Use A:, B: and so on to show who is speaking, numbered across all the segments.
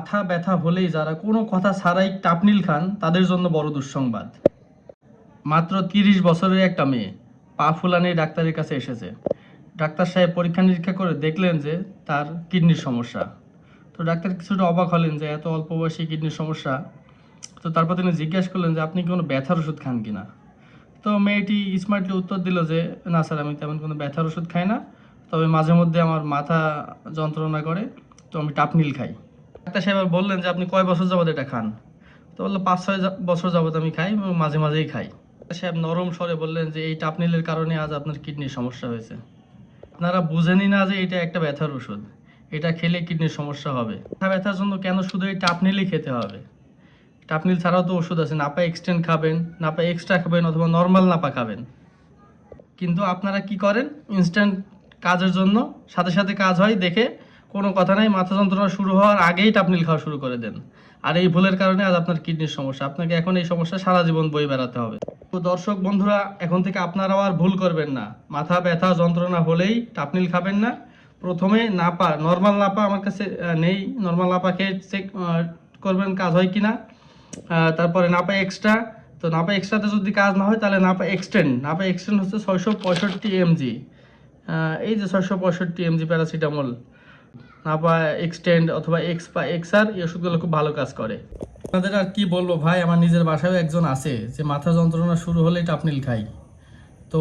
A: মাথা ব্যথা হলেই যারা কোনো কথা ছাড়াই টাপনিল খান তাদের জন্য বড় দুঃসংবাদ। মাত্র 30 বছরের একটা মেয়ে পা ফুলানে ডাক্তারের কাছে এসেছে। ডাক্তার সাহেব পরীক্ষা নিরীক্ষা করে দেখলেন যে তার কিডনির সমস্যা। তো ডাক্তার কিছুটা অবাক হলেন যে এত অল্প বয়সে কিডনির সমস্যা। তো তারপর তিনি জিজ্ঞাসা করলেন যে আপনি কি কোনো ব্যথার ওষুধ খান কিনা। তো মেয়েটি স্মার্টলি উত্তর দিল যে না স্যার, আমি তেমন কোনো ব্যথার ওষুধ খাই না, তবে মাঝে মধ্যে আমার মাথা যন্ত্রণা করে, তো আমি টাপনিল খাই। ডাক্তার সাহেব বললেন যে আপনি কয় বছর যাবত এটা খান। তো বললো 5-6 বছর যাবত আমি খাই এবং মাঝে মাঝেই খাই। ডাক্তার সাহেব নরম স্বরে বললেন যে এই টাপনিলের কারণে আজ আপনার কিডনির সমস্যা হয়েছে। আপনারা বুঝেনই না যে এটা একটা ব্যথার ওষুধ, এটা খেলে কিডনির সমস্যা হবে। মাথা ব্যথার জন্য কেন শুধু এই টাপনিলই খেতে হবে? টাপনিল ছাড়াও তো ওষুধ আছে, নাপা এক্সটেন্ড খাবেন, নাপা এক্সট্রা খাবেন, অথবা নর্মাল নাপা খাবেন। কিন্তু আপনারা কি করেন, ইনস্ট্যান্ট কাজের জন্য সাথে সাথে কাজ হয় দেখে কোনো কথা নাই, মাথা যন্ত্রণা শুরু হওয়ার আগেই টাপনিল খাওয়া শুরু করে দেন। আর এই ভুলের কারণে আজ আপনার কিডনির সমস্যা। আপনাকে এখন এই সমস্যা সারা জীবন বয়ে বেড়াতে হবে। তো দর্শক বন্ধুরা, এখন থেকে আপনারাও আর ভুল করবেন না। মাথা ব্যথা যন্ত্রণা হলেই টাপনিল খাবেন না। প্রথমে নাপা, নর্মাল নাপা আমার কাছে নেই, নর্মাল নাপা খেয়ে চেক করবেন কাজ হয় কিনা। তারপরে নাপা এক্সট্রা, তো নাপা এক্সট্রাতে যদি কাজ না হয় তাহলে নাপা এক্সটেন্ড। নাপা এক্সটেন্ড হচ্ছে 665 এমজি। এই যে 665 এমজি প্যারাসিটামল, নাপা এক্সটেন্ড অথবা এক্স বা এক্সআর, এই ওষুধগুলো খুব ভালো কাজ করে। আপনাদের আর কি বলবো ভাই, আমার নিজের বাসায়ও একজন আছে যে মাথা যন্ত্রণা শুরু হলেই টাপনিল খাই। তো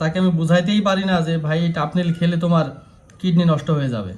A: তাকে আমি বুঝাইতেই পারি না যে ভাই টাপনিল খেলে তোমার কিডনি নষ্ট হয়ে যাবে।